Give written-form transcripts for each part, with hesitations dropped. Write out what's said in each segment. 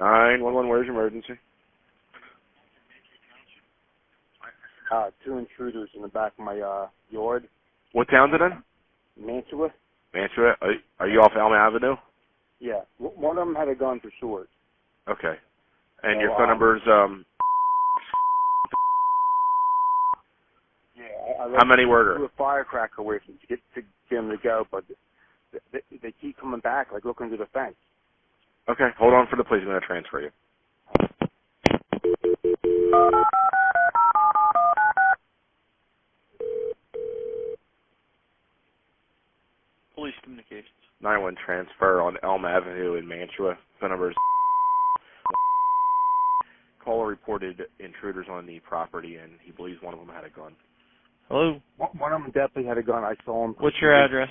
911, where's your emergency? Two intruders in the back of my yard. What town's it in? Mantua. Mantua? Are you off Elm Avenue? Yeah. One of them had a gun for sure. Okay. And So, your phone number's, yeah, how many were threw there? a firecracker away from to get them to go, but they keep coming back, like looking through the fence. Okay, hold on for the police. I'm going to transfer you. Police communications. 911 transfer on Elm Avenue in Mantua. Phone number's caller reported intruders on the property, and he believes one of them had a gun. Hello? One of them definitely had a gun. I saw him. What's your address?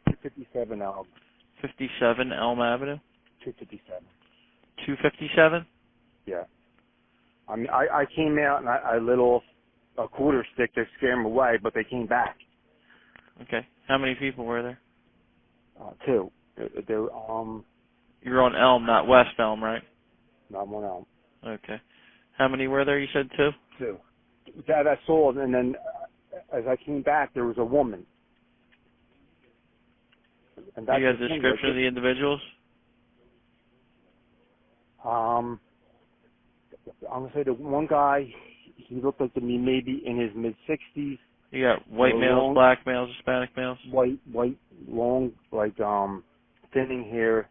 257 Elm. 57 Elm Avenue? 257. 257? Yeah. I mean, I came out and I lit off a quarter stick to scare them away, but they came back. Okay. How many people were there? Two. You're on Elm, not West Elm, right? Not one Elm. Okay. How many were there? You said two? Two. That I saw, and then as I came back, there was a woman. And You got a description of the individuals? I'm gonna say the one guy, he looked like to me maybe in his mid-60s. You got white males, long, black males, Hispanic males? White, long, like thinning hair.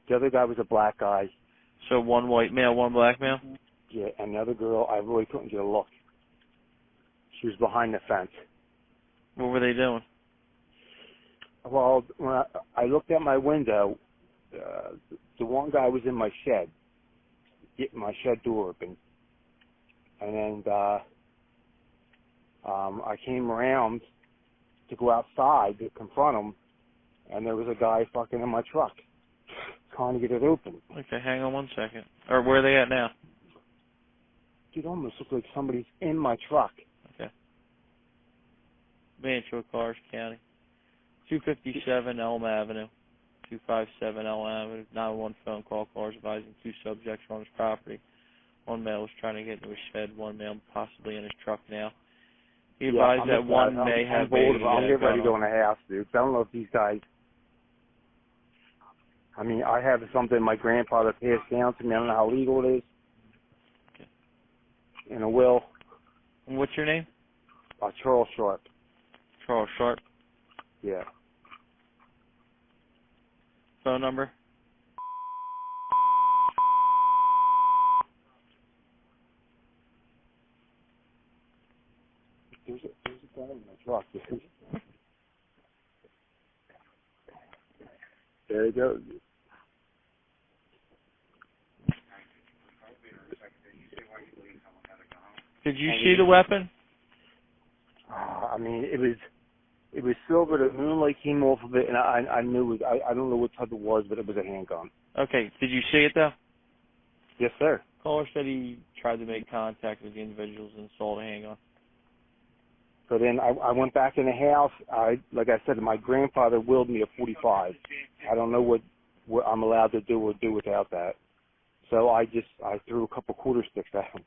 The other guy was a black guy. So one white male, one black male? Yeah, and the other girl, I really couldn't get a look. She was behind the fence. What were they doing? Well, when I looked out my window, the one guy was in my shed, getting my shed door open. And then I came around to go outside to confront him, and there was a guy fucking in my truck trying to get it open. Okay, hang on 1 second. Or where are they at now? It almost looked like somebody's in my truck. Okay. Mantua, Cars County. 257 Elm Avenue. 257 Elm Avenue. 911 phone call. Cars advising two subjects on his property. One male was trying to get into his shed. One male possibly in his truck now. He advised that one may have been. I'm getting ready to go in the house, dude. I don't know if these guys. I mean, I have something my grandfather passed down to me. I don't know how legal it is. Okay. In a will. And what's your name? Charles Sharp. Charles Sharp. Yeah. Phone number? There's a guy in my truck, dude. There you go. Did you see the weapon? I mean, it was silver. The moonlight came off of it, and I knew it. I don't know what type it was, but it was a handgun. Okay. Did you see it, though? Yes, sir. Caller said he tried to make contact with the individuals and saw the handgun. So then I went back in the house. Like I said, my grandfather willed me a .45. I don't know what I'm allowed to do or do without that. So I threw a couple quarter sticks at him.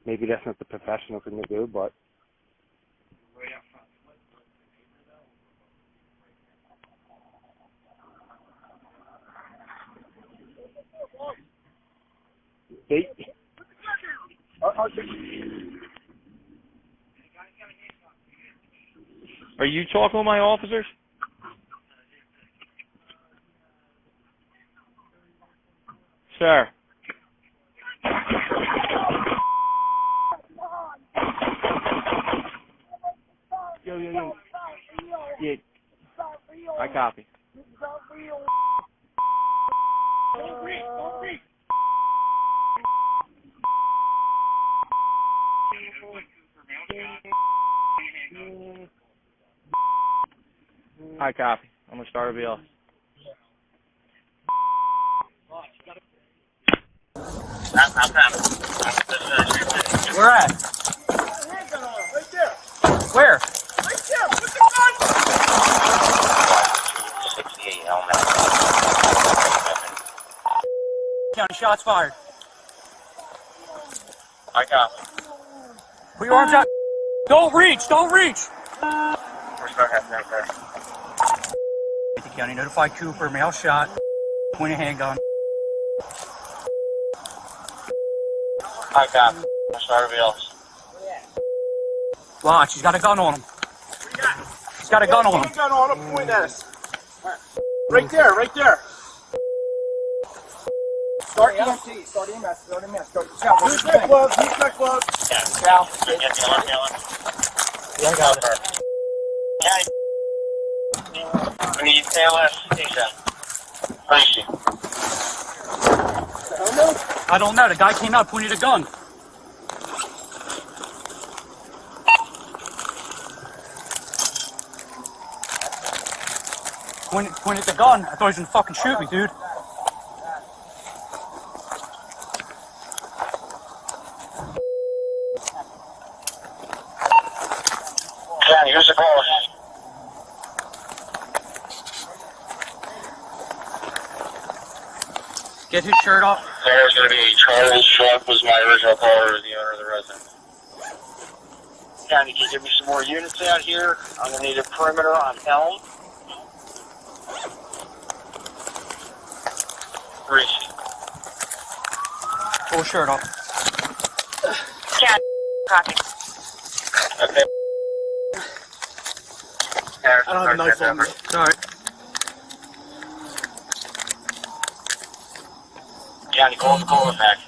Maybe that's not the professional thing to do, but. Are you talking with my officers? Sir. Yo. Yeah. I copy. I copy. I'm going to start a BL. Where at? Right there. Where? Right there. Put the gun. 68 Elm Avenue. shots fired. I got it. Put your arms out. Don't reach, don't reach. We're starting to have there. County, notify Cooper, male shot, point a handgun. I got it. What's everybody else? Watch, he's got a gun on him. He's got a gun on him. Gun on him, point at us. Right there, right there. Start EMT, start EMS, start EMS. Use that glove, use that glove. Yeah, Cal. Get the alarm going. Yeah, I got it. County. We need ALS station. Where is she? I don't know. The guy came out, pointed a gun. Pointed the gun. I thought he was gonna fucking shoot me, dude. County, who's the caller? Get his shirt off. There's going to be Charles Trump was my original caller, the owner of the residence. County, can you give me some more units out here? I'm going to need a perimeter on Elm. Where is she? Pull his shirt off. County, copy. Okay. I don't have a knife on me. Alright. County, call the caller back.